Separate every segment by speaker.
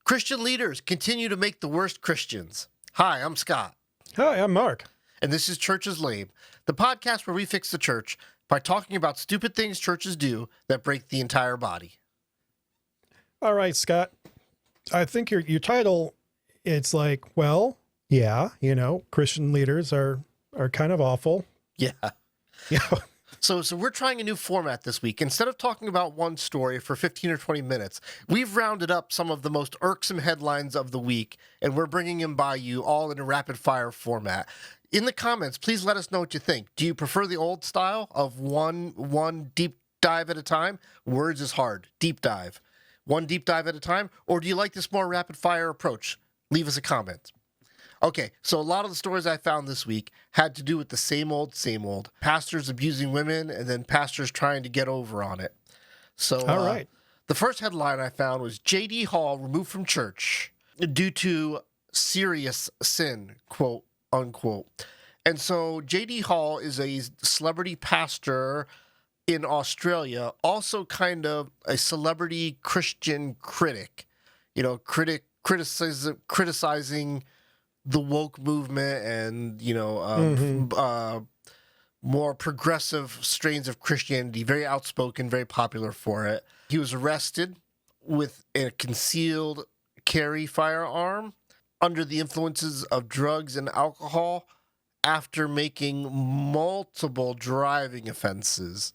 Speaker 1: Christian leaders continue to make the worst Christians. Hi, I'm Scott.
Speaker 2: Hi, I'm Mark.
Speaker 1: And this is Church is Lame, the podcast where we fix the church by talking about stupid things churches do that break the entire body.
Speaker 2: All right, Scott. I think your title, it's like, well, yeah, Christian leaders are kind of awful.
Speaker 1: Yeah.
Speaker 2: Yeah.
Speaker 1: So we're trying a new format this week. Instead of talking about one story for 15 or 20 minutes, we've rounded up some of the most irksome headlines of the week, and we're bringing them by you all in a rapid-fire format. In the comments, please let us know what you think. Do you prefer the old style of one deep dive at a time? Words is hard. Deep dive. One deep dive at a time? Or do you like this more rapid-fire approach? Leave us a comment. Okay, so a lot of the stories I found this week had to do with the same old. Pastors abusing women and then pastors trying to get over on it. So,
Speaker 2: all right.
Speaker 1: The first headline I found was J.D. Hall removed from church due to serious sin, quote unquote. And so J.D. Hall is a celebrity pastor in Australia, also kind of a celebrity Christian critic, criticizing the woke movement and, more progressive strains of Christianity, very outspoken, very popular for it. He was arrested with a concealed carry firearm under the influences of drugs and alcohol after making multiple driving offenses.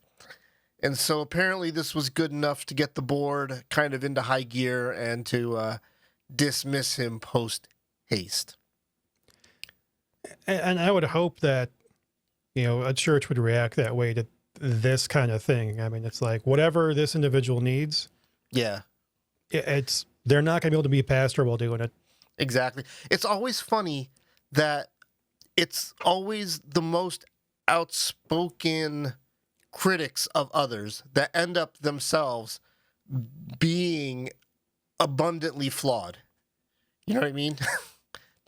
Speaker 1: And so apparently this was good enough to get the board kind of into high gear and to dismiss him post-haste.
Speaker 2: And I would hope that, a church would react that way to this kind of thing. I mean, it's like whatever this individual needs.
Speaker 1: Yeah.
Speaker 2: They're not going to be able to be a pastor while doing it.
Speaker 1: Exactly. It's always funny that it's always the most outspoken critics of others that end up themselves being abundantly flawed. You know what I mean?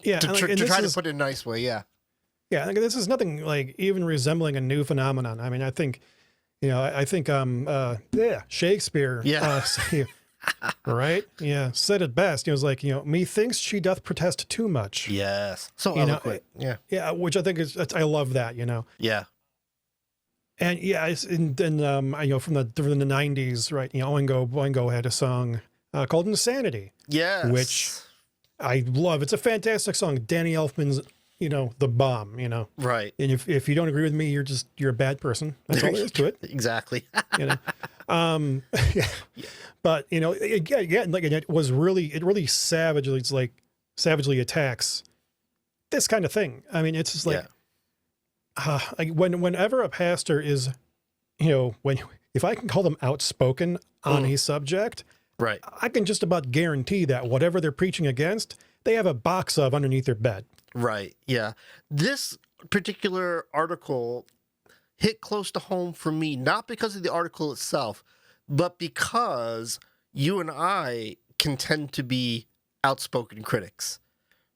Speaker 2: Yeah.
Speaker 1: to try to put it in a nice way, yeah.
Speaker 2: Yeah, this is nothing like even resembling a new phenomenon. I mean, I think Shakespeare,
Speaker 1: yeah.
Speaker 2: Right? Yeah, said it best. It was like, methinks she doth protest too much.
Speaker 1: Yes. So eloquent. Yeah.
Speaker 2: Yeah, which I think I love that,
Speaker 1: Yeah.
Speaker 2: And yeah, from the 90s, right? Oingo had a song called Insanity.
Speaker 1: Yes.
Speaker 2: Which I love. It's a fantastic song. Danny Elfman's, the bomb,
Speaker 1: Right.
Speaker 2: And if you don't agree with me, you're a bad person. That's all there is to it.
Speaker 1: Exactly.
Speaker 2: Yeah. But again, like it really savagely attacks this kind of thing. I mean, it's just like, whenever a pastor is, if I can call them outspoken on a subject,
Speaker 1: right,
Speaker 2: I can just about guarantee that whatever they're preaching against, they have a box of underneath their bed.
Speaker 1: Right. Yeah. This particular article hit close to home for me, not because of the article itself, but because you and I can tend to be outspoken critics,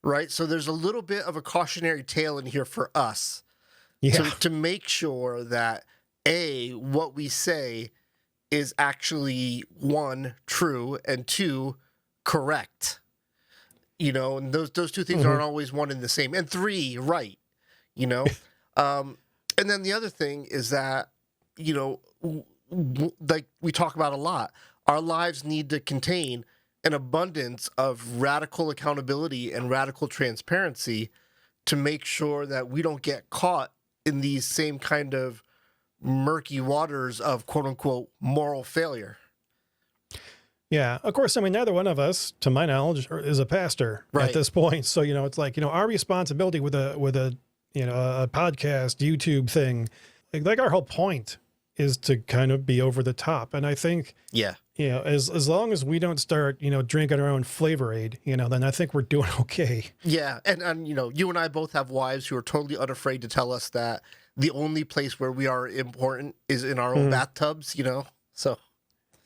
Speaker 1: right? So there's a little bit of a cautionary tale in here for us to make sure that what we say is actually one, true, and two, correct. And those two things aren't always one and the same. And three, right. And then the other thing is that, like we talk about a lot, our lives need to contain an abundance of radical accountability and radical transparency to make sure that we don't get caught in these same kind of murky waters of quote unquote moral failure.
Speaker 2: Yeah, of course. I mean, neither one of us, to my knowledge, is a pastor at this point. So, it's like, our responsibility with a podcast, YouTube thing, like our whole point is to kind of be over the top. And I think, as long as we don't start, drinking our own Flavor Aid, then I think we're doing okay.
Speaker 1: Yeah. And you and I both have wives who are totally unafraid to tell us that the only place where we are important is in our own bathtubs, so.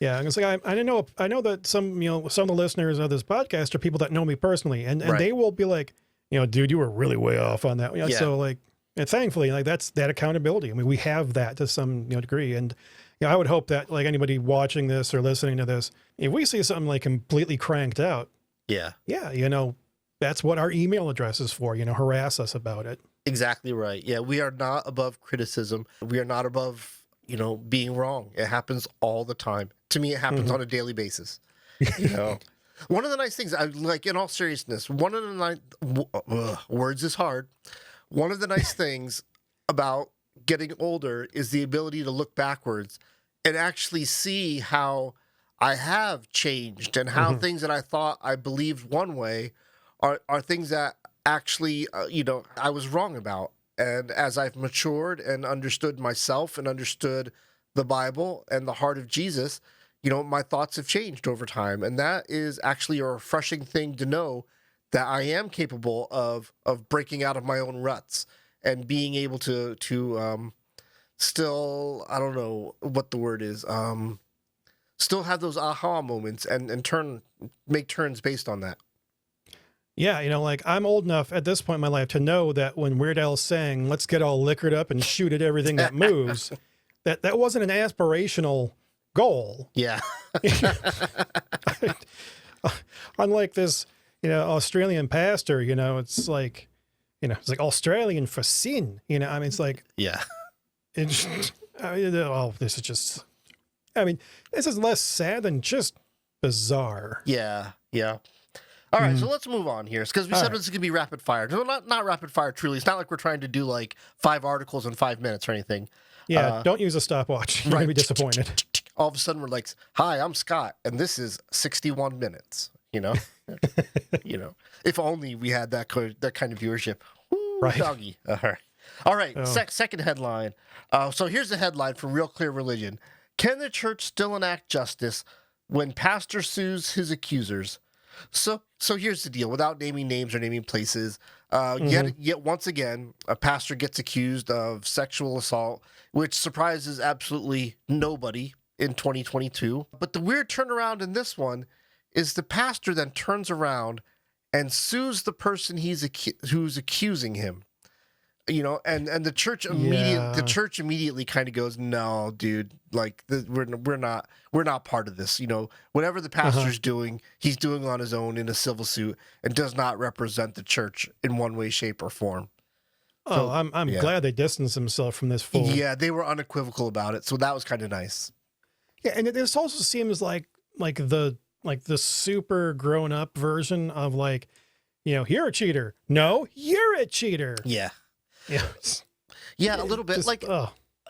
Speaker 2: Yeah, I was like, I know that some of the listeners of this podcast are people that know me personally, and they will be like, dude, you were really way off on that. So like, and thankfully, like that accountability. I mean, we have that to some degree, and I would hope that like anybody watching this or listening to this, if we see something like completely cranked out,
Speaker 1: Yeah.
Speaker 2: yeah, that's what our email address is for, harass us about it.
Speaker 1: Exactly right. Yeah, we are not above criticism. We are not above, being wrong. It happens all the time. To me, it happens on a daily basis. You know, one of the nice things, I like, in all seriousness, one of the words is hard. One of the nice things about getting older is the ability to look backwards and actually see how I have changed and how things that I thought I believed one way are things that actually, I was wrong about. And as I've matured and understood myself and understood the Bible and the heart of Jesus, my thoughts have changed over time. And that is actually a refreshing thing to know, that I am capable of breaking out of my own ruts and being able to still, I don't know what the word is, still have those aha moments and make turns based on that.
Speaker 2: Yeah, like I'm old enough at this point in my life to know that when Weird Al's saying, let's get all liquored up and shoot at everything that moves, that wasn't an aspirational goal.
Speaker 1: Yeah.
Speaker 2: Unlike this, Australian pastor, it's like Australian for sin, it's like,
Speaker 1: yeah.
Speaker 2: this is just, this is less sad than just bizarre.
Speaker 1: Yeah. Yeah. All right, so let's move on here, because we said this is going to be rapid fire. No, not rapid fire, truly. It's not like we're trying to do like 5 articles in 5 minutes or anything.
Speaker 2: Yeah, don't use a stopwatch. You're going to be disappointed.
Speaker 1: All of a sudden, we're like, hi, I'm Scott, and this is 61 minutes, If only we had that kind of viewership. Woo,
Speaker 2: right.
Speaker 1: Doggy. All right. Oh. Second headline. So here's the headline from Real Clear Religion. Can the church still enact justice when pastor sues his accusers? So here's the deal. Without naming names or naming places, yet once again, a pastor gets accused of sexual assault, which surprises absolutely nobody in 2022. But the weird turnaround in this one is the pastor then turns around and sues the person who's accusing him. And the church immediately kind of goes, no, dude, like we're not part of this. Whatever the pastor's doing, he's doing on his own in a civil suit and does not represent the church in one way, shape, or form.
Speaker 2: So, I'm glad they distanced themselves from this fool.
Speaker 1: Yeah, they were unequivocal about it, so that was kind of nice.
Speaker 2: Yeah, and this also seems like the super grown up version of you're a cheater. No, you're a cheater.
Speaker 1: Yeah.
Speaker 2: Yeah.
Speaker 1: Yeah, a little bit.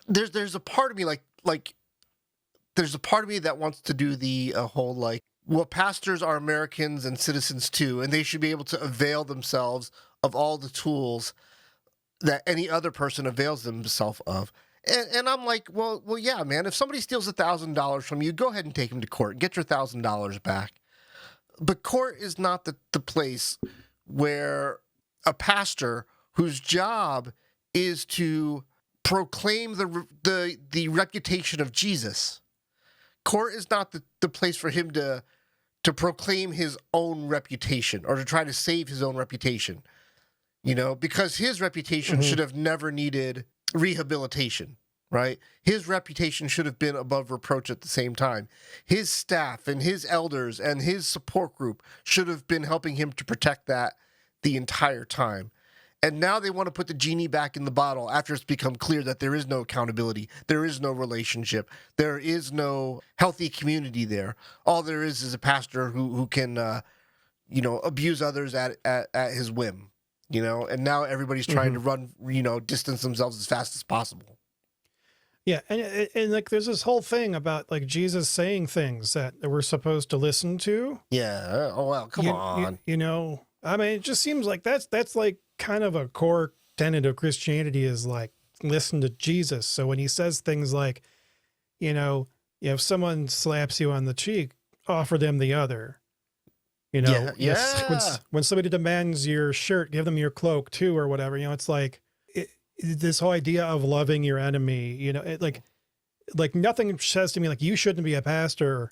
Speaker 1: There's a part of me there's a part of me that wants to do the whole well, pastors are Americans and citizens too, and they should be able to avail themselves of all the tools that any other person avails themselves of. And I'm like, well, yeah, man, if somebody steals $1,000 from you, go ahead and take them to court and get your $1,000 back. But court is not the place where a pastor whose job is to proclaim the reputation of Jesus. Court is not the place for him to proclaim his own reputation or to try to save his own reputation, because his reputation should have never needed rehabilitation, right? His reputation should have been above reproach at the same time. His staff and his elders and his support group should have been helping him to protect that the entire time. And now they want to put the genie back in the bottle after it's become clear that there is no accountability, there is no relationship, there is no healthy community there. All there is a pastor who can, abuse others at his whim, and now everybody's trying to run, distance themselves as fast as possible.
Speaker 2: Yeah, and there's this whole thing about Jesus saying things that we're supposed to listen to.
Speaker 1: Yeah. Oh well, come on.
Speaker 2: It just seems like that's kind of a core tenet of Christianity is listen to Jesus. So when he says things like, if someone slaps you on the cheek, offer them the other. When somebody demands your shirt, give them your cloak too, or whatever. It's this whole idea of loving your enemy. Nothing says to me you shouldn't be a pastor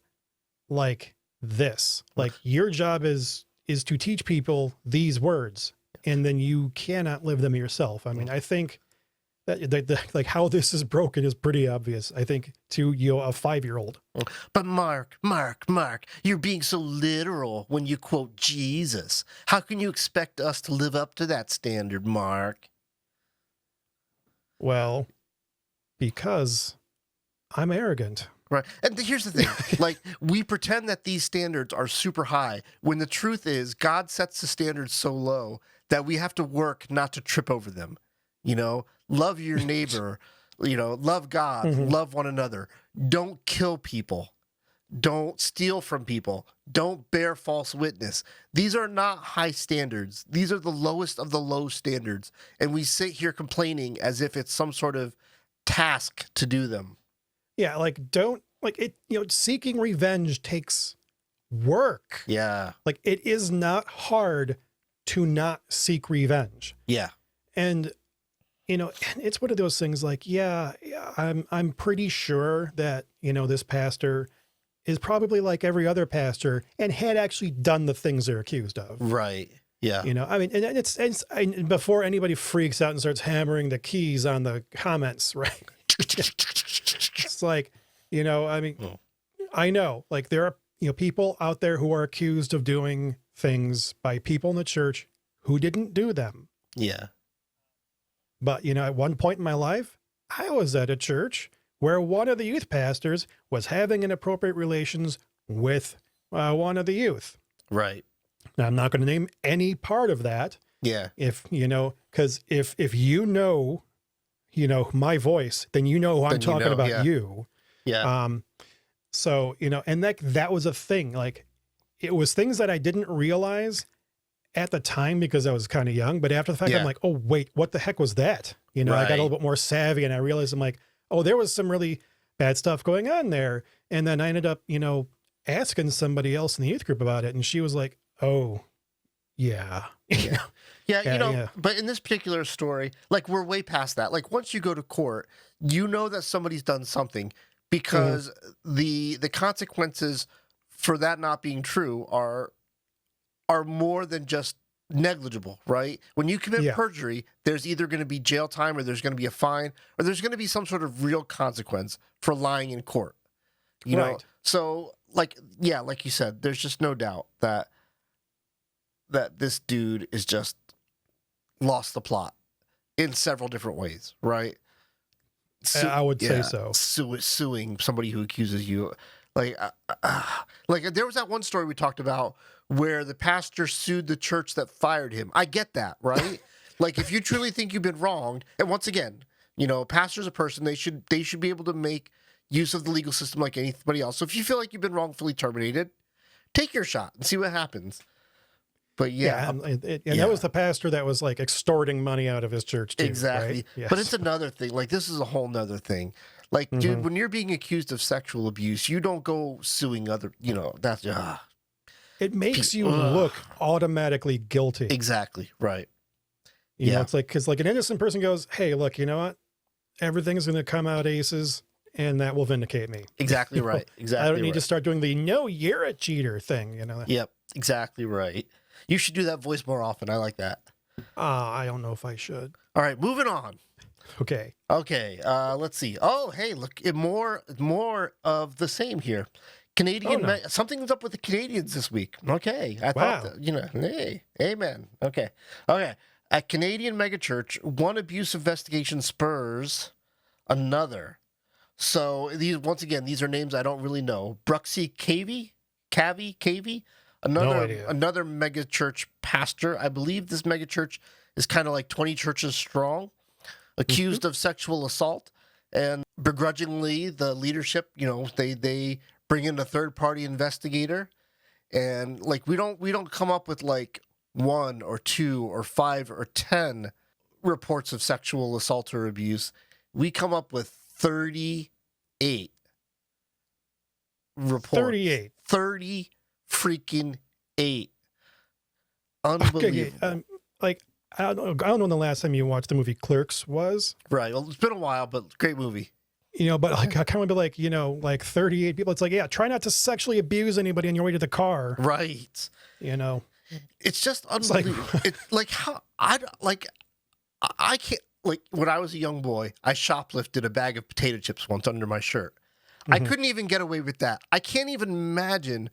Speaker 2: like this. Your job is to teach people these words, and then you cannot live them yourself. I think Like how this is broken is pretty obvious, I think, to a 5-year-old.
Speaker 1: But Mark, you're being so literal when you quote Jesus. How can you expect us to live up to that standard, Mark?
Speaker 2: Well, because I'm arrogant.
Speaker 1: Right. And here's the thing. Like, we pretend that these standards are super high when the truth is God sets the standards so low that we have to work not to trip over them. Love your neighbor, love God, love one another. Don't kill people. Don't steal from people. Don't bear false witness. These are not high standards. These are the lowest of the low standards. And we sit here complaining as if it's some sort of task to do them.
Speaker 2: Yeah, seeking revenge takes work.
Speaker 1: Yeah.
Speaker 2: Like, it is not hard to not seek revenge.
Speaker 1: Yeah.
Speaker 2: And it's one of those things like, I'm pretty sure that, this pastor is probably like every other pastor and had actually done the things they're accused of.
Speaker 1: Right. Yeah.
Speaker 2: I mean, and it's before anybody freaks out and starts hammering the keys on the comments, right? It's like, I know, like, there are, people out there who are accused of doing things by people in the church who didn't do them.
Speaker 1: Yeah.
Speaker 2: But, at one point in my life, I was at a church where one of the youth pastors was having inappropriate relations with one of the youth.
Speaker 1: Right.
Speaker 2: Now, I'm not going to name any part of that.
Speaker 1: Yeah.
Speaker 2: Because if my voice, then who I'm talking about.
Speaker 1: Yeah.
Speaker 2: You.
Speaker 1: Yeah.
Speaker 2: So, and that was a thing. Like, it was things that I didn't realize at the time because I was kind of young, but after the fact, I'm like, oh wait, what the heck was that? I got a little bit more savvy and I realized I'm like, oh, there was some really bad stuff going on there. And then I ended up, asking somebody else in the youth group about it. And she was like, oh yeah.
Speaker 1: Yeah. But in this particular story, like, we're way past that. Like, once you go to court, that somebody's done something because the consequences for that not being true are more than just negligible, right? When you commit perjury, there's either going to be jail time or there's going to be a fine or there's going to be some sort of real consequence for lying in court. You know? So, like you said, there's just no doubt that this dude is just lost the plot in several different ways, right?
Speaker 2: I would say so.
Speaker 1: Suing somebody who accuses you. Like there was that one story we talked about where the pastor sued the church that fired him. I get that, right? Like, if you truly think you've been wronged, and once again, pastor's a person, they should be able to make use of the legal system like anybody else. So if you feel like you've been wrongfully terminated, take your shot and see what happens. But that was the pastor that was like extorting money out of his church too. Exactly.
Speaker 2: Right? Yes.
Speaker 1: But it's another thing. Like, this is a whole nother thing. Like, dude, when you're being accused of sexual abuse, you don't go suing other, that's
Speaker 2: it makes you look automatically guilty.
Speaker 1: Exactly. Right.
Speaker 2: You know, it's like, because like an innocent person goes, hey, look, you know what? Everything's going to come out aces and that will vindicate me.
Speaker 1: Exactly right. Exactly.
Speaker 2: I don't need to start doing the no, you're a cheater thing,
Speaker 1: Yep. Exactly right. You should do that voice more often. I like that.
Speaker 2: I don't know if I should.
Speaker 1: All right, moving on.
Speaker 2: Okay.
Speaker 1: Let's see. Oh, hey, look, more of the same here. Canadian, something's up with the Canadians this week. Okay. I thought that, hey, amen. Okay. A Canadian megachurch, one abuse investigation spurs another. So these are names I don't really know. Bruxy Cavey, another megachurch pastor. I believe this megachurch is kind of like 20 churches strong, accused of sexual assault, and begrudgingly the leadership, they bring in a third-party investigator, and like we don't come up with like 1 or 2 or 5 or 10 reports of sexual assault or abuse. We come up with 38 reports. 30 freaking 8. Unbelievable.
Speaker 2: Okay, I don't know when the last time you watched the movie Clerks was.
Speaker 1: Right. Well, it's been a while, but great movie.
Speaker 2: But like I kind of be like, like 38 people. It's like, try not to sexually abuse anybody on your way to the car.
Speaker 1: Right.
Speaker 2: It's
Speaker 1: just unbelievable. It's like how I can't like when I was a young boy, I shoplifted a bag of potato chips once under my shirt. I couldn't even get away with that. I can't even imagine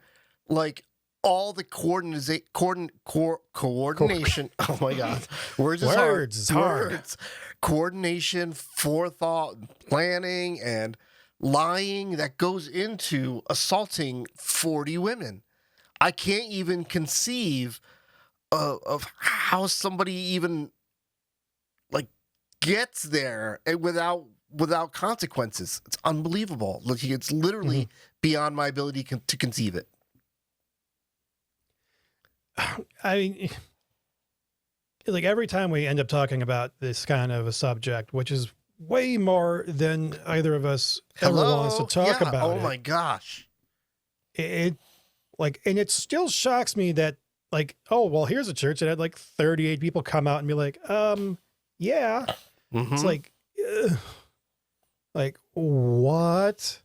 Speaker 1: like all the coordination. Oh my God. Words is hard.
Speaker 2: Words is hard.
Speaker 1: Words. Coordination, forethought, planning, and lying that goes into assaulting 40 women. I can't even conceive of how somebody even like gets there and without consequences. It's unbelievable. Like, it's literally beyond my ability to conceive it.
Speaker 2: I mean, like every time we end up talking about this kind of a subject, which is way more than either of us ever wants to talk about.
Speaker 1: Oh my gosh.
Speaker 2: It like, and it still shocks me that like, oh, well, here's a church that had like 38 people come out and be like, yeah. It's like, like what?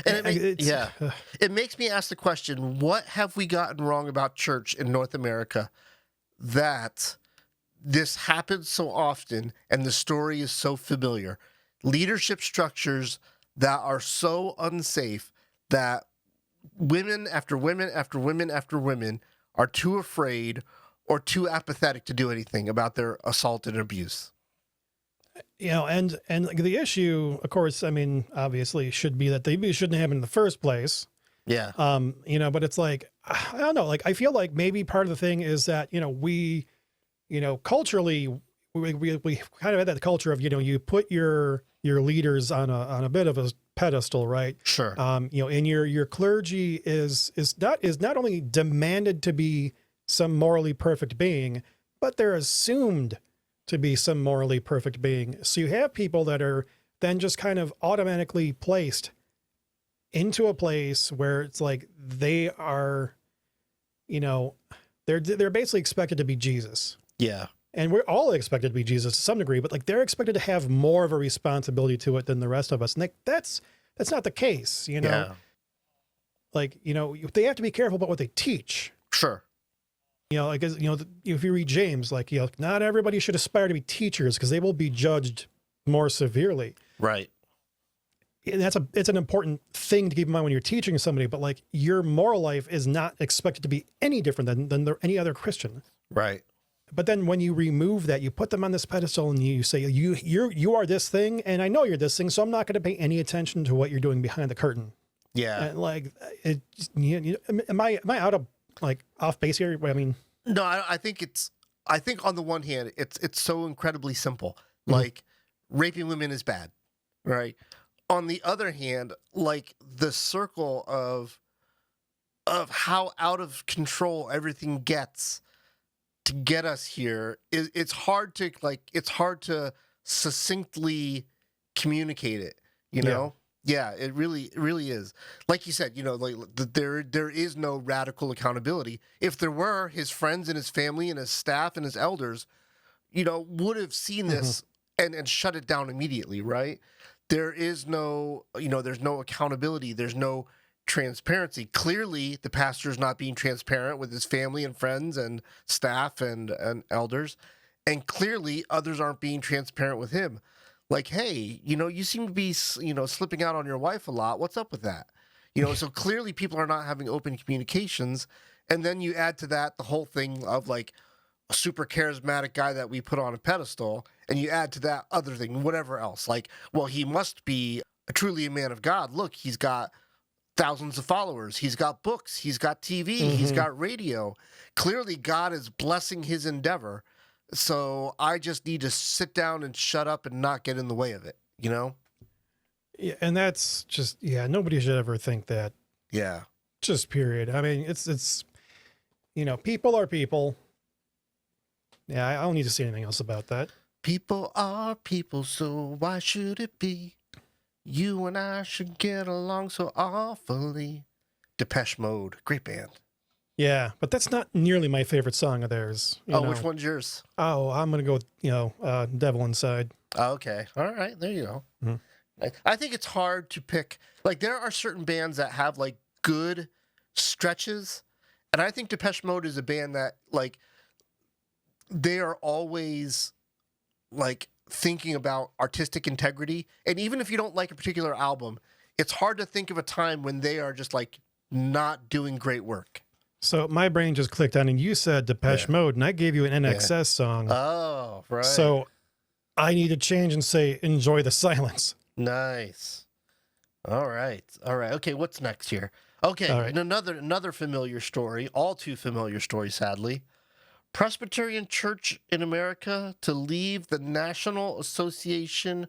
Speaker 1: And it makes me ask the question, what have we gotten wrong about church in North America that this happens so often and the story is so familiar? Leadership structures that are so unsafe that women after women after women after women are too afraid or too apathetic to do anything about their assault and abuse.
Speaker 2: You know, and like the issue, of course, I mean, obviously should be that they shouldn't happen in the first place.
Speaker 1: Yeah.
Speaker 2: You know, but it's like, I don't know, like, I feel like maybe part of the thing is that, you know, we, you know, culturally, we kind of had that culture of, you know, you put your leaders on a bit of a pedestal, right?
Speaker 1: Sure.
Speaker 2: You know, and your clergy is not only demanded to be some morally perfect being, but they're assumed to be some morally perfect being. So you have people that are then just kind of automatically placed into a place where it's like they are, you know, they're basically expected to be Jesus.
Speaker 1: Yeah.
Speaker 2: And we're all expected to be Jesus to some degree, but like they're expected to have more of a responsibility to it than the rest of us. And like, that's not the case, you know?
Speaker 1: Yeah.
Speaker 2: Like, you know, they have to be careful about what they teach.
Speaker 1: Sure.
Speaker 2: You know, like, you know, if you read James, like, you know, not everybody should aspire to be teachers because they will be judged more severely.
Speaker 1: Right.
Speaker 2: And it's an important thing to keep in mind when you're teaching somebody, but like your moral life is not expected to be any different than any other Christian.
Speaker 1: Right.
Speaker 2: But then when you remove that, you put them on this pedestal and you say, you are this thing. And I know you're this thing. So I'm not going to pay any attention to what you're doing behind the curtain.
Speaker 1: Yeah.
Speaker 2: And like am I out of like off base here? I mean,
Speaker 1: no, I think on the one hand, it's so incredibly simple. Like raping women is bad. Right. On the other hand, like the circle of how out of control everything gets to get us here it's hard to succinctly communicate it, you know? Yeah, it really is. Like you said, you know, like there is no radical accountability. If there were, his friends and his family and his staff and his elders, you know, would have seen this and shut it down immediately, right? There is no, you know, there's no accountability. There's no transparency. Clearly, the pastor is not being transparent with his family and friends and staff and elders. And clearly, others aren't being transparent with him. Like, hey, you know, you seem to be, you know, slipping out on your wife a lot. What's up with that? You know, so clearly people are not having open communications. And then you add to that the whole thing of like a super charismatic guy that we put on a pedestal. And you add to that other thing, whatever else. Like, well, he must be truly a man of God. Look, he's got thousands of followers. He's got books. He's got TV. He's got radio. Clearly, God is blessing his endeavor. So I just need to sit down and shut up and not get in the way of it, you know?
Speaker 2: Yeah, and that's just, nobody should ever think that.
Speaker 1: Yeah.
Speaker 2: Just period. I mean, it's you know, people are people. Yeah, I don't need to say anything else about that.
Speaker 1: People are people, so why should it be? You and I should get along so awfully. Depeche Mode, great band.
Speaker 2: Yeah, but that's not nearly my favorite song of theirs. You know.
Speaker 1: Which one's yours?
Speaker 2: Oh, I'm going to go with, you know, Devil Inside.
Speaker 1: Oh, okay. All right. There you go. I think it's hard to pick. Like, there are certain bands that have, like, good stretches. And I think Depeche Mode is a band that, like, they are always, like, thinking about artistic integrity. And even if you don't like a particular album, it's hard to think of a time when they are just like not doing great work.
Speaker 2: So my brain just clicked on, and you said Depeche Mode, and I gave you an NXS song.
Speaker 1: Oh, right.
Speaker 2: So I need to change and say, enjoy the silence.
Speaker 1: Nice. All right. Okay, what's next here? Okay,
Speaker 2: All right.
Speaker 1: and another familiar story, all too familiar story, sadly. Presbyterian Church in America to leave the National Association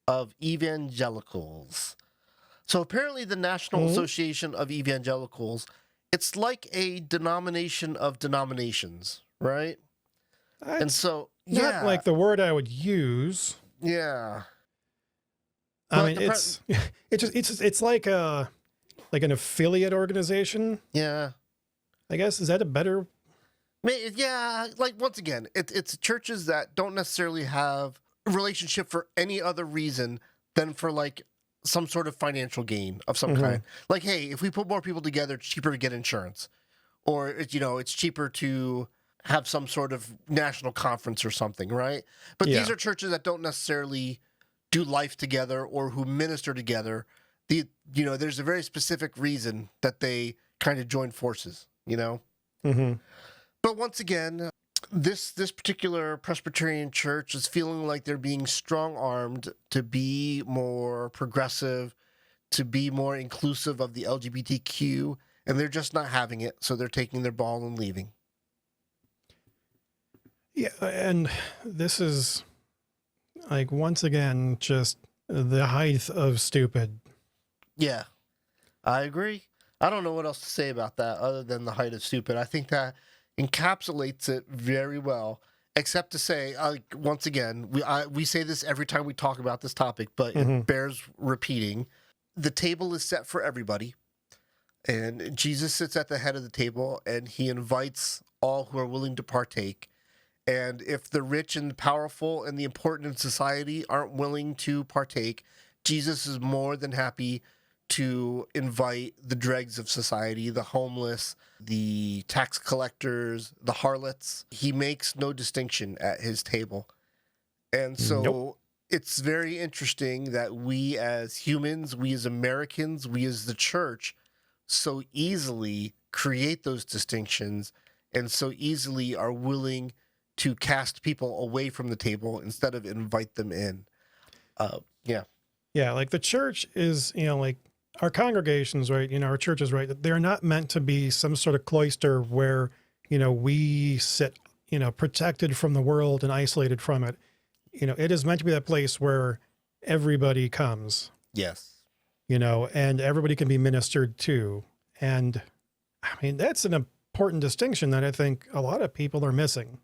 Speaker 1: of Evangelicals. So apparently the National Association of Evangelicals, it's like a denomination of denominations, right? And so,
Speaker 2: Not like the word I would use.
Speaker 1: Yeah.
Speaker 2: I mean, it's like an affiliate organization.
Speaker 1: Yeah.
Speaker 2: I guess, is that a better?
Speaker 1: Yeah, like once again, it's churches that don't necessarily have a relationship for any other reason than for like some sort of financial gain of some kind. Like, hey, if we put more people together, it's cheaper to get insurance, or it's cheaper to have some sort of national conference or something, right? But these are churches that don't necessarily do life together or who minister together. There's a very specific reason that they kind of join forces, But once again, this particular Presbyterian church is feeling like they're being strong-armed to be more progressive, to be more inclusive of the LGBTQ, and they're just not having it, so they're taking their ball and leaving.
Speaker 2: Yeah, and this is, like, once again, just the height of stupid.
Speaker 1: Yeah, I agree. I don't know what else to say about that other than the height of stupid. I think that encapsulates it very well, except to say, once again, we say this every time we talk about this topic, but it bears repeating. The table is set for everybody, and Jesus sits at the head of the table, and he invites all who are willing to partake. And if the rich and the powerful and the important in society aren't willing to partake, Jesus is more than happy to invite the dregs of society, the homeless, the tax collectors, the harlots. He makes no distinction at his table. And so it's very interesting that we as humans, we as Americans, we as the church, so easily create those distinctions and so easily are willing to cast people away from the table instead of invite them in. Yeah,
Speaker 2: like the church is, like our congregations, right? Our churches, right? They're not meant to be some sort of cloister where, we sit, protected from the world and isolated from it. It is meant to be that place where everybody comes.
Speaker 1: Yes.
Speaker 2: And everybody can be ministered to. And I mean, that's an important distinction that I think a lot of people are missing.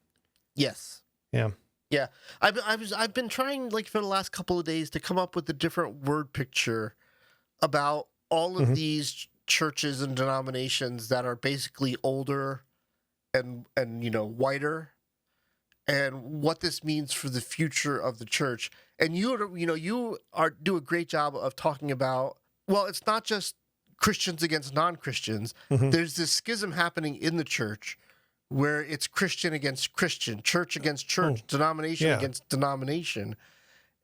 Speaker 1: Yes.
Speaker 2: Yeah.
Speaker 1: Yeah. I've been trying, like, for the last couple of days to come up with a different word picture about all of these churches and denominations that are basically older and whiter, and what this means for the future of the church. And you do a great job of talking about, well, it's not just Christians against non-Christians. There's this schism happening in the church where it's Christian against Christian, church against church, denomination against denomination.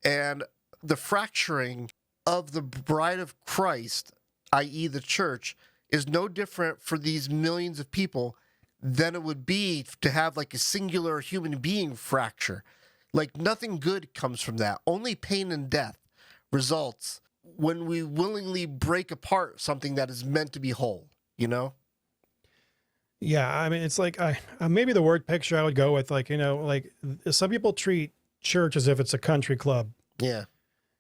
Speaker 1: And the fracturing of the bride of Christ, i.e. the church, is no different for these millions of people than it would be to have like a singular human being fracture. Like, nothing good comes from that. Only pain and death results when we willingly break apart something that is meant to be whole,
Speaker 2: Yeah, I mean, it's like maybe the word picture I would go with, like, like some people treat church as if it's a country club.
Speaker 1: Yeah.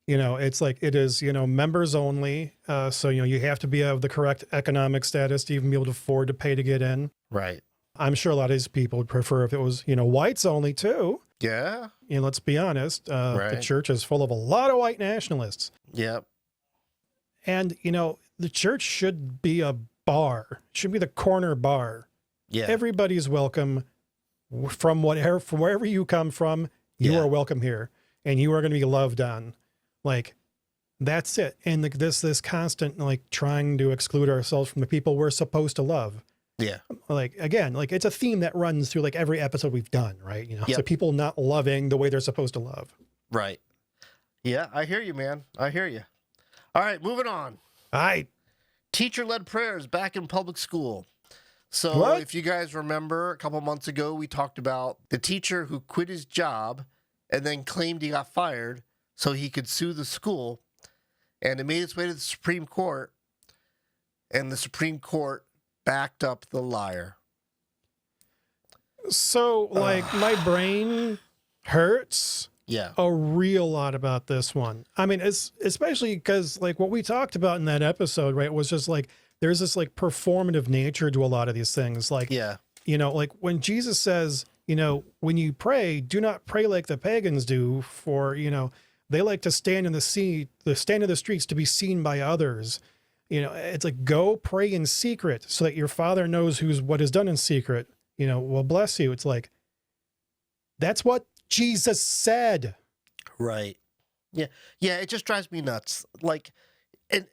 Speaker 2: It's like it is, members only. So, you have to be of the correct economic status to even be able to afford to pay to get in.
Speaker 1: Right.
Speaker 2: I'm sure a lot of these people would prefer if it was, whites only too.
Speaker 1: Yeah.
Speaker 2: Let's be honest. The church is full of a lot of white nationalists.
Speaker 1: Yep.
Speaker 2: And, the church should be a bar, should be the corner bar.
Speaker 1: Yeah.
Speaker 2: Everybody's welcome from wherever you come from. You are welcome here, and you are going to be loved on. Like, that's it. And this constant, like, trying to exclude ourselves from the people we're supposed to love.
Speaker 1: Yeah.
Speaker 2: Like, again, like, it's a theme that runs through like every episode we've done, right? So people not loving the way they're supposed to love.
Speaker 1: Right. Yeah, I hear you, man. I hear you. All right, moving on.
Speaker 2: All right.
Speaker 1: Teacher-led prayers back in public school. So
Speaker 2: What?
Speaker 1: if you guys remember, a couple months ago, we talked about the teacher who quit his job and then claimed he got fired so he could sue the school. And it made its way to the Supreme Court. And the Supreme Court backed up the liar.
Speaker 2: So, like, my brain hurts
Speaker 1: Yeah.
Speaker 2: a real lot about this one. I mean, it's especially because, like, what we talked about in that episode, right, was just like there's this like performative nature to a lot of these things. Like,
Speaker 1: Yeah.
Speaker 2: you know, like when Jesus says, you know, when you pray, do not pray like the pagans do, for, you know, they like to stand in the streets to be seen by others. You know, it's like, go pray in secret so that your Father knows what is done in secret, you know, will bless you. It's like, that's what Jesus said.
Speaker 1: Right. Yeah. Yeah, it just drives me nuts. Like, and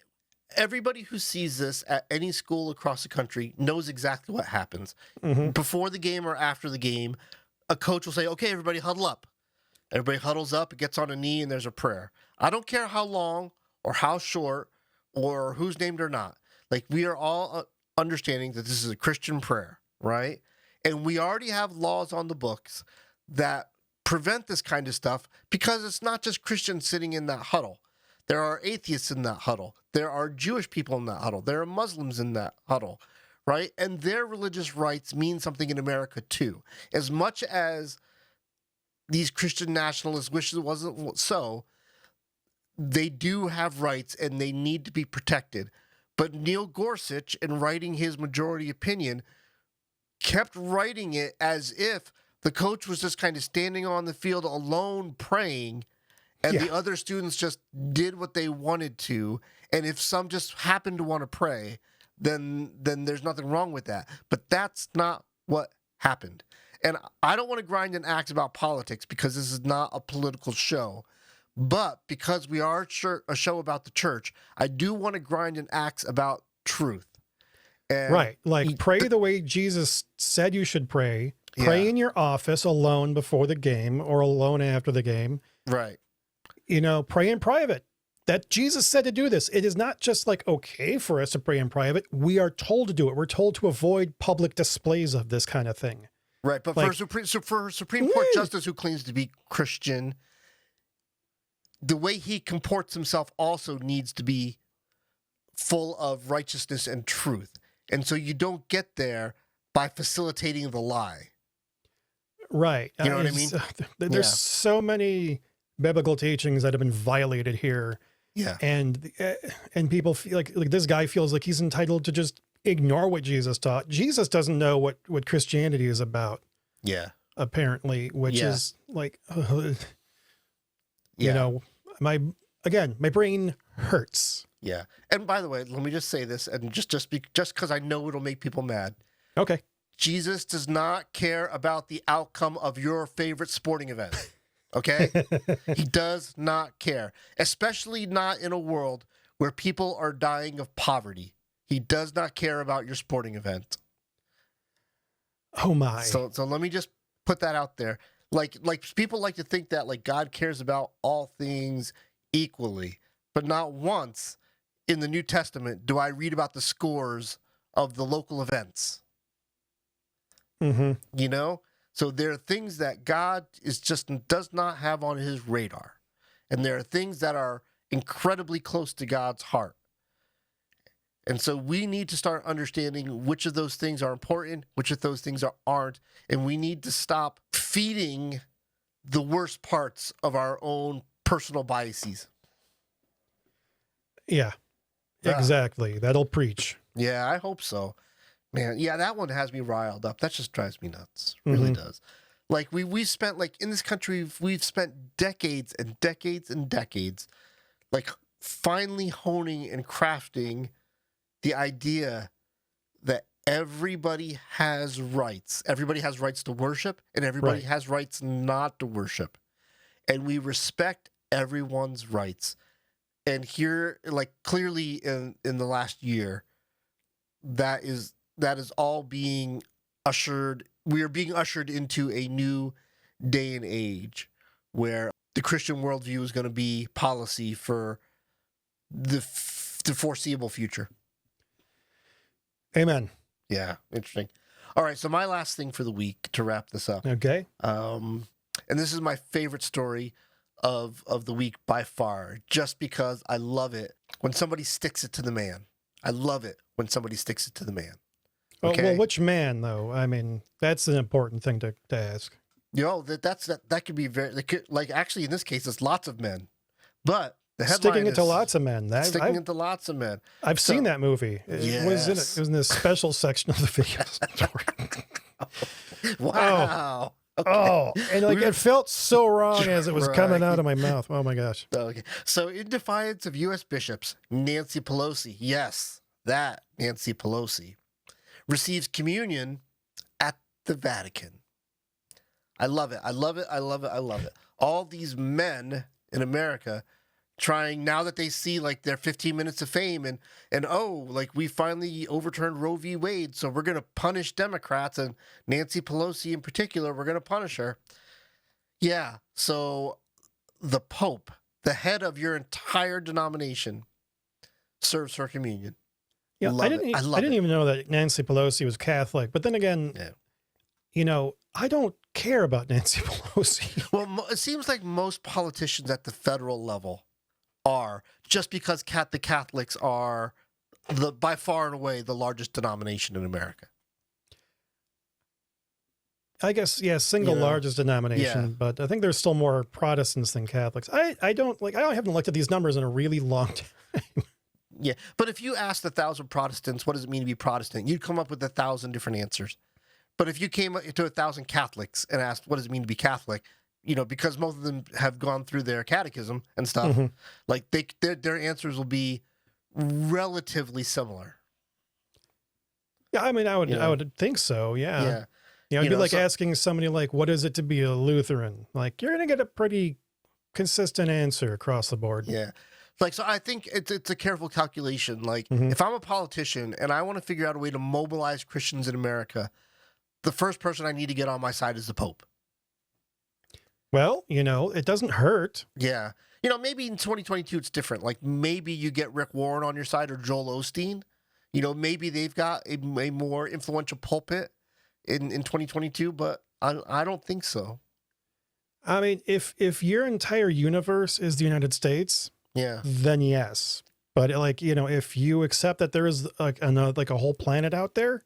Speaker 1: everybody who sees this at any school across the country knows exactly what happens.
Speaker 2: Mm-hmm.
Speaker 1: Before the game or after the game, a coach will say, okay, everybody huddle up. Everybody huddles up, it gets on a knee, and there's a prayer. I don't care how long or how short or who's named or not. Like, we are all understanding that this is a Christian prayer, right? And we already have laws on the books that prevent this kind of stuff because it's not just Christians sitting in that huddle. There are atheists in that huddle. There are Jewish people in that huddle. There are Muslims in that huddle, right? And their religious rights mean something in America too. As much as these Christian nationalists wish it wasn't so, they do have rights and they need to be protected. But Neil Gorsuch, in writing his majority opinion, kept writing it as if the coach was just kind of standing on the field alone praying, and the other students just did what they wanted to. And if some just happened to want to pray, then there's nothing wrong with that. But that's not what happened. And I don't want to grind an axe about politics because this is not a political show. But because we are a show about the church, I do want to grind an axe about truth. And
Speaker 2: right. Like, pray the way Jesus said you should pray. Pray in your office alone before the game or alone after the game.
Speaker 1: Right.
Speaker 2: You know, pray in private. That Jesus said to do this. It is not just like okay for us to pray in private. We are told to do it. We're told to avoid public displays of this kind of thing.
Speaker 1: Right. But
Speaker 2: like,
Speaker 1: for a Supreme Court justice who claims to be Christian, the way he comports himself also needs to be full of righteousness and truth. And so you don't get there by facilitating the lie.
Speaker 2: Right.
Speaker 1: You know what I mean?
Speaker 2: There's so many biblical teachings that have been violated here.
Speaker 1: Yeah.
Speaker 2: And people feel like this guy feels like he's entitled to just ignore what Jesus taught. Jesus doesn't know what Christianity is about.
Speaker 1: Yeah.
Speaker 2: Apparently, which is like, you know, my brain hurts.
Speaker 1: Yeah. And by the way, let me just say this, and just because I know it'll make people mad.
Speaker 2: Okay.
Speaker 1: Jesus does not care about the outcome of your favorite sporting event. Okay? He does not care, especially not in a world where people are dying of poverty. He does not care about your sporting event.
Speaker 2: Oh my.
Speaker 1: So let me just put that out there. Like people like to think that like God cares about all things equally, but not once in the New Testament do I read about the scores of the local events.
Speaker 2: Mm-hmm.
Speaker 1: You know? So there are things that God does not have on his radar. And there are things that are incredibly close to God's heart. And so we need to start understanding which of those things are important, which of those things aren't. And we need to stop feeding the worst parts of our own personal biases.
Speaker 2: Yeah, exactly. That'll preach.
Speaker 1: Yeah, I hope so. Man, yeah, that one has me riled up. That just drives me nuts. It really does. Like we spent like in this country, we've spent decades and decades and decades, like finally honing and crafting the idea that everybody has rights. Everybody has rights to worship, and everybody has rights not to worship. And we respect everyone's rights. And here, like clearly in the last year, that is all being ushered. We are being ushered into a new day and age where the Christian worldview is going to be policy for the foreseeable future.
Speaker 2: Amen.
Speaker 1: Yeah, interesting. All right, so my last thing for the week to wrap this up.
Speaker 2: Okay.
Speaker 1: And this is my favorite story of the week by far, just because I love it when somebody sticks it to the man. I love it when somebody sticks it to the man. Okay?
Speaker 2: Well, which man, though? I mean, that's an important thing to ask.
Speaker 1: You know, that could be like, actually, in this case, it's lots of men. But the headline
Speaker 2: Sticking it to lots of men.
Speaker 1: Sticking it to lots of men.
Speaker 2: I've seen that movie. It was in this special section of the video store.
Speaker 1: Wow.
Speaker 2: Oh.
Speaker 1: Okay.
Speaker 2: Oh, and like it felt so wrong as it was coming out of my mouth. Oh my gosh.
Speaker 1: Okay. So in defiance of U.S. bishops, Nancy Pelosi, yes, that Nancy Pelosi, receives communion at the Vatican. I love it. I love it. I love it. I love it. All these men in America trying, now that they see like their 15 minutes of fame and oh, like we finally overturned Roe v. Wade, so we're going to punish Democrats, and Nancy Pelosi in particular, we're going to punish her. Yeah, so the Pope, the head of your entire denomination, serves her communion.
Speaker 2: Yeah, I didn't even know that Nancy Pelosi was Catholic, but then again, you know, I don't care about Nancy Pelosi.
Speaker 1: Well, it seems like most politicians at the federal level are, just because the Catholics are by far and away the largest denomination in America.
Speaker 2: I guess, yeah, largest denomination, but I think there's still more Protestants than Catholics. I haven't looked at these numbers in a really long time.
Speaker 1: Yeah, but if you asked 1,000 Protestants, what does it mean to be Protestant? You'd come up with 1,000 different answers. But if you came to 1,000 Catholics and asked, what does it mean to be Catholic? You know, because most of them have gone through their catechism and stuff, like their answers will be relatively similar.
Speaker 2: Yeah, I mean, I would think so. Yeah.
Speaker 1: Yeah.
Speaker 2: You know, it'd be like asking somebody like, what is it to be a Lutheran? Like, you're going to get a pretty consistent answer across the board.
Speaker 1: Yeah. Like, so I think it's a careful calculation. Like, if I'm a politician and I want to figure out a way to mobilize Christians in America, the first person I need to get on my side is the Pope.
Speaker 2: Well, you know, it doesn't hurt.
Speaker 1: Yeah. You know, maybe in 2022 it's different. Like, maybe you get Rick Warren on your side or Joel Osteen. You know, maybe they've got a more influential pulpit in 2022, but I don't think so.
Speaker 2: I mean, if your entire universe is the United States, then yes. But like, you know, if you accept that there is like a whole planet out there,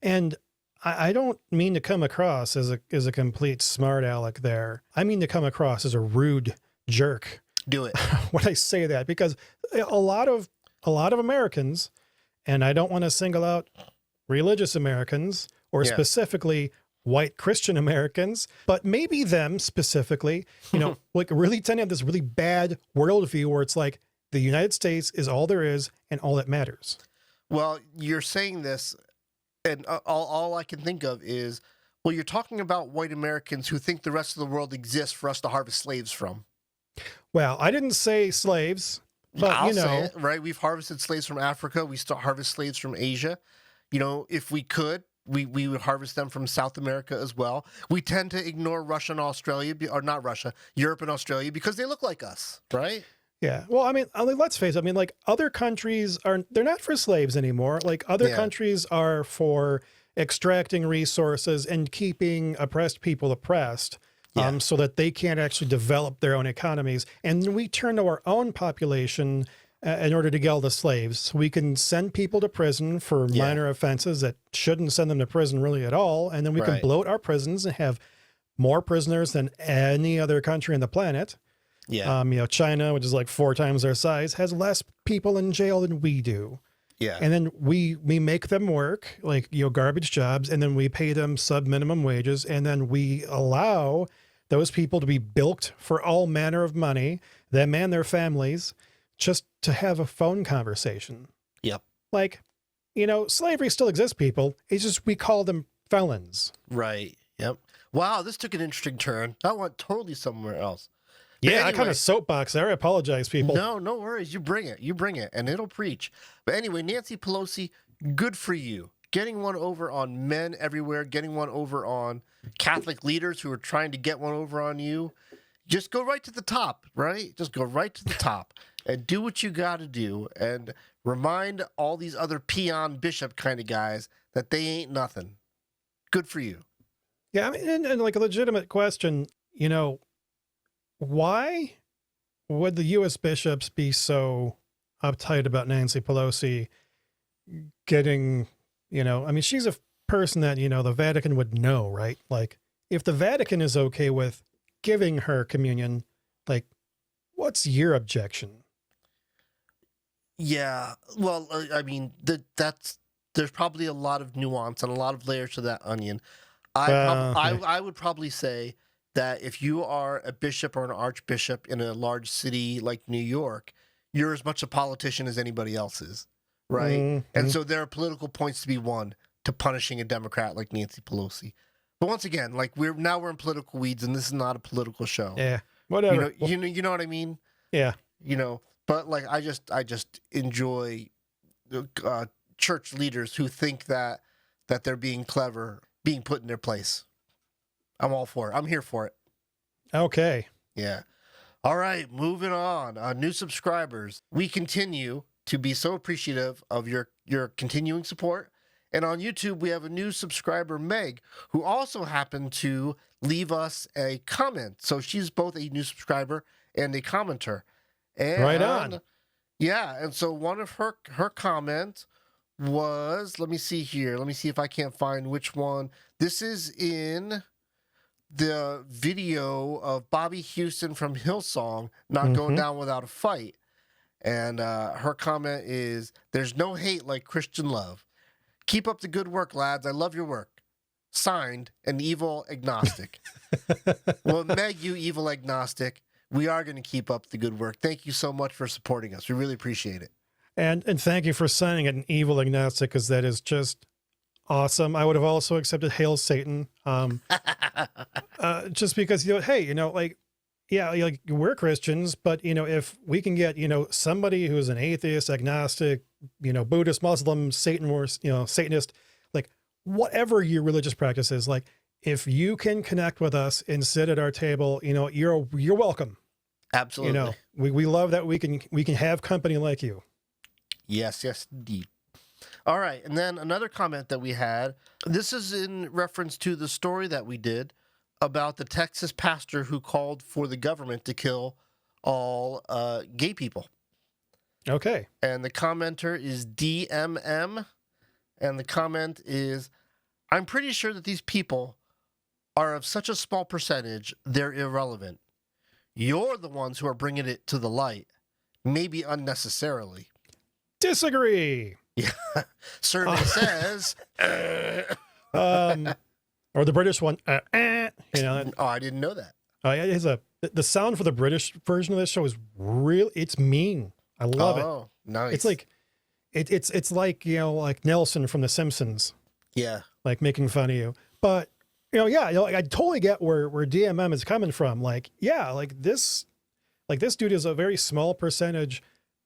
Speaker 2: and I don't mean to come across as a complete smart aleck there. I mean to come across as a rude jerk.
Speaker 1: Do it.
Speaker 2: When I say that, because a lot of Americans, and I don't want to single out religious Americans or specifically white Christian Americans, but maybe them specifically, you know, like really tend to have this really bad worldview where it's like the United States is all there is and all that matters.
Speaker 1: Well, you're saying this, and all I can think of is, well, you're talking about white Americans who think the rest of the world exists for us to harvest slaves from.
Speaker 2: Well, I didn't say slaves, but
Speaker 1: I'll say it, right? We've harvested slaves from Africa. We still harvest slaves from Asia. You know, if we could, we would harvest them from South America as well. We tend to ignore Russia and Australia, or not Russia, Europe and Australia, because they look like us, right?
Speaker 2: Yeah. Well, I mean, let's face it. I mean, like other countries they're not for slaves anymore. Like other countries are for extracting resources and keeping oppressed people oppressed, so that they can't actually develop their own economies. And we turn to our own population in order to get all the slaves. So we can send people to prison for minor offenses that shouldn't send them to prison really at all. And then we can bloat our prisons and have more prisoners than any other country on the planet. Yeah. You know, China, which is like 4 times their size, has less people in jail than we do. Yeah. And then we make them work like, you know, garbage jobs, and then we pay them sub-minimum wages, and then we allow those people to be bilked for all manner of money, them and their families, just to have a phone conversation. Yep. Like, you know, slavery still exists, people. It's just we call them felons.
Speaker 1: Right. Yep. Wow, this took an interesting turn. That went totally somewhere else.
Speaker 2: Yeah, anyway, I kind of soapbox there. I apologize, people.
Speaker 1: No worries. You bring it, and it'll preach. But anyway, Nancy Pelosi, good for you. Getting one over on men everywhere, getting one over on Catholic leaders who are trying to get one over on you. just go right to the top, right? Just go right to the top and do what you got to do and remind all these other peon bishop kind of guys that they ain't nothing. Good for you.
Speaker 2: Yeah, I mean, and like a legitimate question, you know, why would the U.S. bishops be so uptight about Nancy Pelosi getting, you know, I mean, she's a person that, you know, the Vatican would know, right? Like, if the Vatican is okay with giving her communion, like, what's your objection?
Speaker 1: Yeah, well, I mean, there's probably a lot of nuance and a lot of layers to that onion. I would probably say that if you are a bishop or an archbishop in a large city like New York, you're as much a politician as anybody else is, right?
Speaker 2: Mm-hmm.
Speaker 1: And so there are political points to be won to punishing a Democrat like Nancy Pelosi. But once again, like we're in political weeds, and this is not a political show.
Speaker 2: Yeah, whatever.
Speaker 1: You know what I mean?
Speaker 2: Yeah.
Speaker 1: You know, but like I just enjoy church leaders who think that they're being clever, being put in their place. I'm all for it. I'm here for it.
Speaker 2: Okay.
Speaker 1: Yeah. All right, moving on. New subscribers. We continue to be so appreciative of your continuing support. And on YouTube, we have a new subscriber, Meg, who also happened to leave us a comment. So she's both a new subscriber and a commenter. And,
Speaker 2: right on.
Speaker 1: Yeah, and so one of her comments was, let me see here. Let me see if I can't find which one. This is in the video of Bobby Houston from Hillsong not going down without a fight. And her comment is, there's no hate like Christian love. Keep up the good work, lads. I love your work. Signed, an evil agnostic. Well, Meg, you evil agnostic, we are going to keep up the good work. Thank you so much for supporting us. We really appreciate it. And
Speaker 2: thank you for signing an evil agnostic, because that is just awesome. I would have also accepted Hail Satan. Just because, you know, hey, you know, like, yeah, like we're Christians, but, you know, if we can get, you know, somebody who's an atheist, agnostic, you know, Buddhist, Muslim, Satan, or, you know, Satanist, like whatever your religious practice is, like if you can connect with us and sit at our table, you know, you're welcome.
Speaker 1: Absolutely.
Speaker 2: You know, we love that we can have company like you.
Speaker 1: Yes, indeed. All right. And then another comment that we had, this is in reference to the story that we did about the Texas pastor who called for the government to kill all gay people.
Speaker 2: Okay.
Speaker 1: And the commenter is DMM. And the comment is, I'm pretty sure that these people are of such a small percentage, they're irrelevant. You're the ones who are bringing it to the light, maybe unnecessarily.
Speaker 2: Disagree.
Speaker 1: Yeah. Survey says.
Speaker 2: Or the British one. You know.
Speaker 1: Oh, I didn't know that.
Speaker 2: It is the sound for the British version of this show is real. It's mean. I love it.
Speaker 1: Oh, nice.
Speaker 2: It's like, it's like, you know, like Nelson from The Simpsons.
Speaker 1: Yeah.
Speaker 2: Like making fun of you. But, you know, yeah, you know, I totally get where DMM is coming from. Like, yeah, like this dude is a very small percentage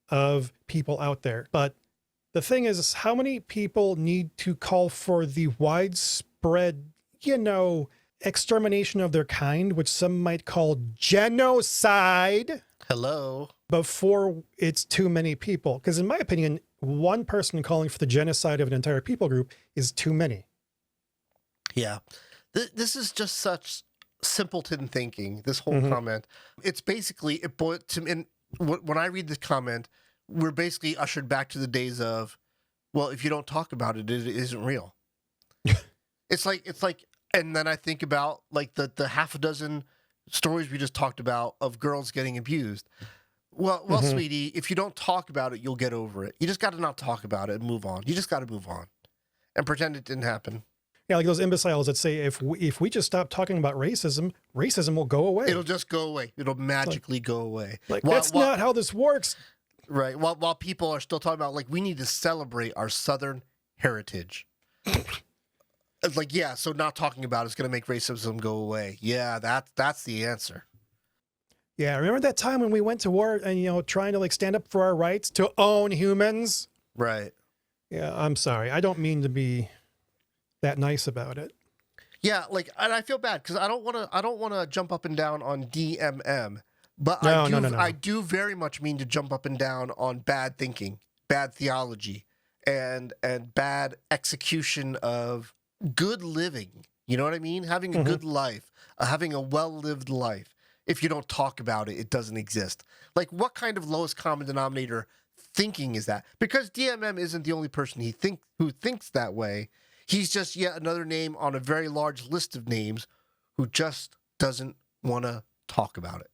Speaker 2: of people out there. But the thing is, how many people need to call for the widespread, you know, extermination of their kind, which some might call genocide?
Speaker 1: Hello.
Speaker 2: Before it's too many people. Because in my opinion, one person calling for the genocide of an entire people group is too many.
Speaker 1: Yeah. This is just such simpleton thinking, this whole comment. It's basically, when I read this comment, we're basically ushered back to the days of, well, if you don't talk about it, it isn't real. It's like, and then I think about like the half a dozen stories we just talked about of girls getting abused. Well, sweetie, if you don't talk about it, you'll get over it. You just got to not talk about it and move on. You just got to move on and pretend it didn't happen.
Speaker 2: Yeah, like those imbeciles that say if we just stop talking about racism will go away.
Speaker 1: It'll just go away. It'll magically go away.
Speaker 2: Like that's not how this works.
Speaker 1: Right. While people are still talking about like we need to celebrate our Southern heritage. It's like, yeah, so not talking about it's going to make racism go away. Yeah, that's the answer.
Speaker 2: Yeah, remember that time when we went to war and, you know, trying to like stand up for our rights to own humans?
Speaker 1: Right.
Speaker 2: Yeah, I'm sorry. I don't mean to be that nice about it.
Speaker 1: Yeah, like, and I feel bad because I don't want to jump up and down on DMM, but
Speaker 2: No.
Speaker 1: I do very much mean to jump up and down on bad thinking, bad theology, and bad execution of good living. You know what I mean? Having a good life, having a well-lived life. If you don't talk about it, it doesn't exist. Like, what kind of lowest common denominator thinking is that? Because DMM isn't the only person who thinks that way. He's just yet another name on a very large list of names who just doesn't want to talk about it.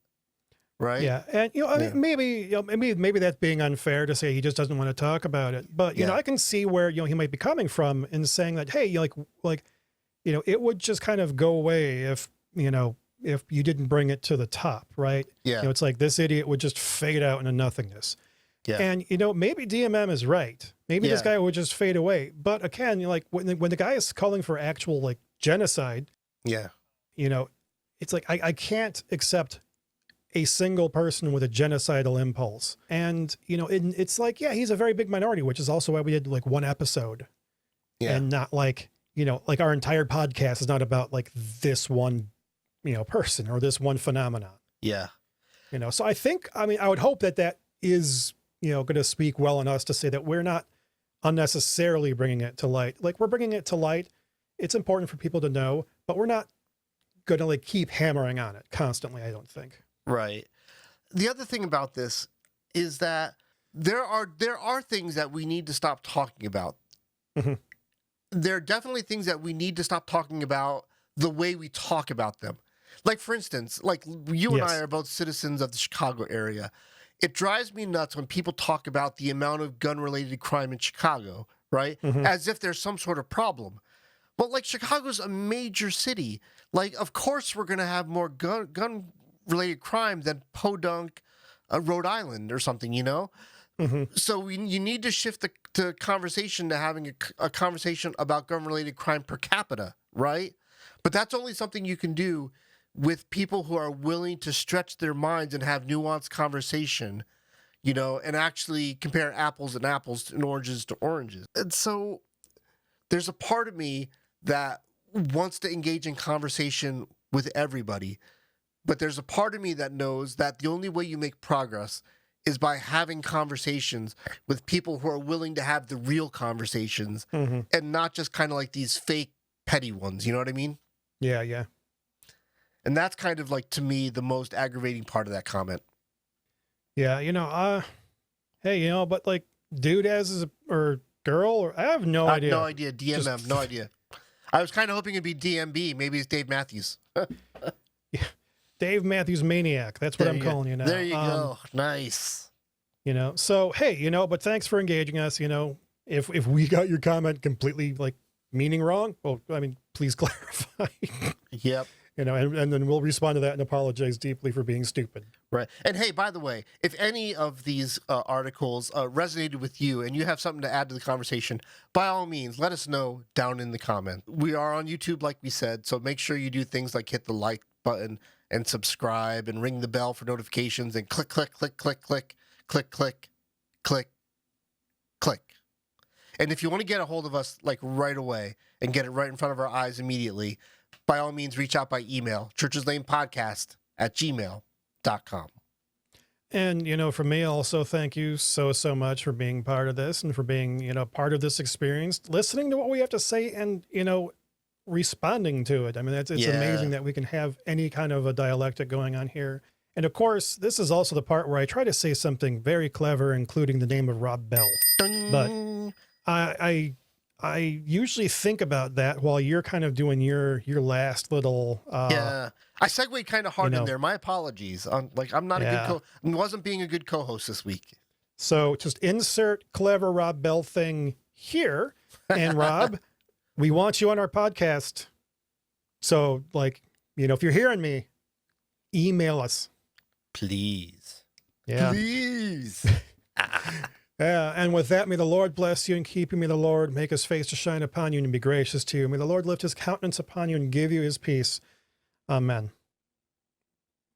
Speaker 1: Right?
Speaker 2: Yeah. And, I mean, maybe that's being unfair to say he just doesn't want to talk about it. But, you know, I can see where, he might be coming from in saying that, hey, it would just kind of go away if you didn't bring it to the top, right?
Speaker 1: Yeah.
Speaker 2: It's like this idiot would just fade out into nothingness.
Speaker 1: Yeah.
Speaker 2: And, maybe DMM is right. Maybe this guy would just fade away. But again, when the guy is calling for actual genocide, it's like, I can't accept a single person with a genocidal impulse. And, it's like, yeah, he's a very big minority, which is also why we did one episode and not our entire podcast is not about this one, person or this one phenomenon.
Speaker 1: Yeah.
Speaker 2: So I would hope that is, going to speak well on us to say that we're not unnecessarily bringing it to light. We're bringing it to light. It's important for people to know, but we're not going to keep hammering on it constantly, I don't think.
Speaker 1: Right. The other thing about this is that there are things that we need to stop talking about.
Speaker 2: Mm-hmm.
Speaker 1: There are definitely things that we need to stop talking about the way we talk about them. Like, for instance, you and I are both citizens of the Chicago area. It drives me nuts when people talk about the amount of gun-related crime in Chicago, right?
Speaker 2: Mm-hmm.
Speaker 1: As if there's some sort of problem. But Chicago's a major city. Of course we're going to have more gun-related crime than Podunk, Rhode Island or something,
Speaker 2: Mm-hmm.
Speaker 1: So you need to shift the conversation to having a conversation about gun-related crime per capita, right? But that's only something you can do with people who are willing to stretch their minds and have nuanced conversation, and actually compare apples and apples and oranges to oranges. And so there's a part of me that wants to engage in conversation with everybody, but there's a part of me that knows that the only way you make progress is by having conversations with people who are willing to have the real conversations and not just kind of these fake petty ones. You know what I mean?
Speaker 2: Yeah, yeah.
Speaker 1: And that's kind of to me, the most aggravating part of that comment.
Speaker 2: Yeah, hey, but dude or girl, or I have no idea.
Speaker 1: No idea. DMM, no idea. I was kind of hoping it'd be DMB. Maybe it's Dave Matthews.
Speaker 2: Yeah. Dave Matthews Maniac. That's what I'm calling you now.
Speaker 1: There you go. Nice.
Speaker 2: So, hey, but thanks for engaging us. If we got your comment completely meaning wrong, well, I mean, please clarify.
Speaker 1: Yep.
Speaker 2: And then we'll respond to that and apologize deeply for being stupid.
Speaker 1: Right. And hey, by the way, if any of these articles resonated with you and you have something to add to the conversation, by all means, let us know down in the comment. We are on YouTube, like we said, so make sure you do things like hit the like button and subscribe and ring the bell for notifications and click, click, click, click, click, click, click, click, click. And if you want to get a hold of us right away and get it right in front of our eyes immediately, by all means, reach out by email, churcheslanepodcast@gmail.com.
Speaker 2: And, for me also, thank you so much for being part of this and for being, part of this experience, listening to what we have to say and, responding to it. I mean, it's amazing that we can have any kind of a dialectic going on here. And of course, this is also the part where I try to say something very clever, including the name of Rob Bell. But I usually think about that while you're kind of doing your last little.
Speaker 1: I segued kind of hard in there. My apologies. I'm not a good wasn't being a good co-host this week.
Speaker 2: So just insert clever Rob Bell thing here, and Rob, we want you on our podcast. So if you're hearing me, email us,
Speaker 1: please.
Speaker 2: Yeah,
Speaker 1: please.
Speaker 2: Yeah, and with that, may the Lord bless you and keep you. May the Lord make his face to shine upon you and be gracious to you. May the Lord lift his countenance upon you and give you his peace. Amen.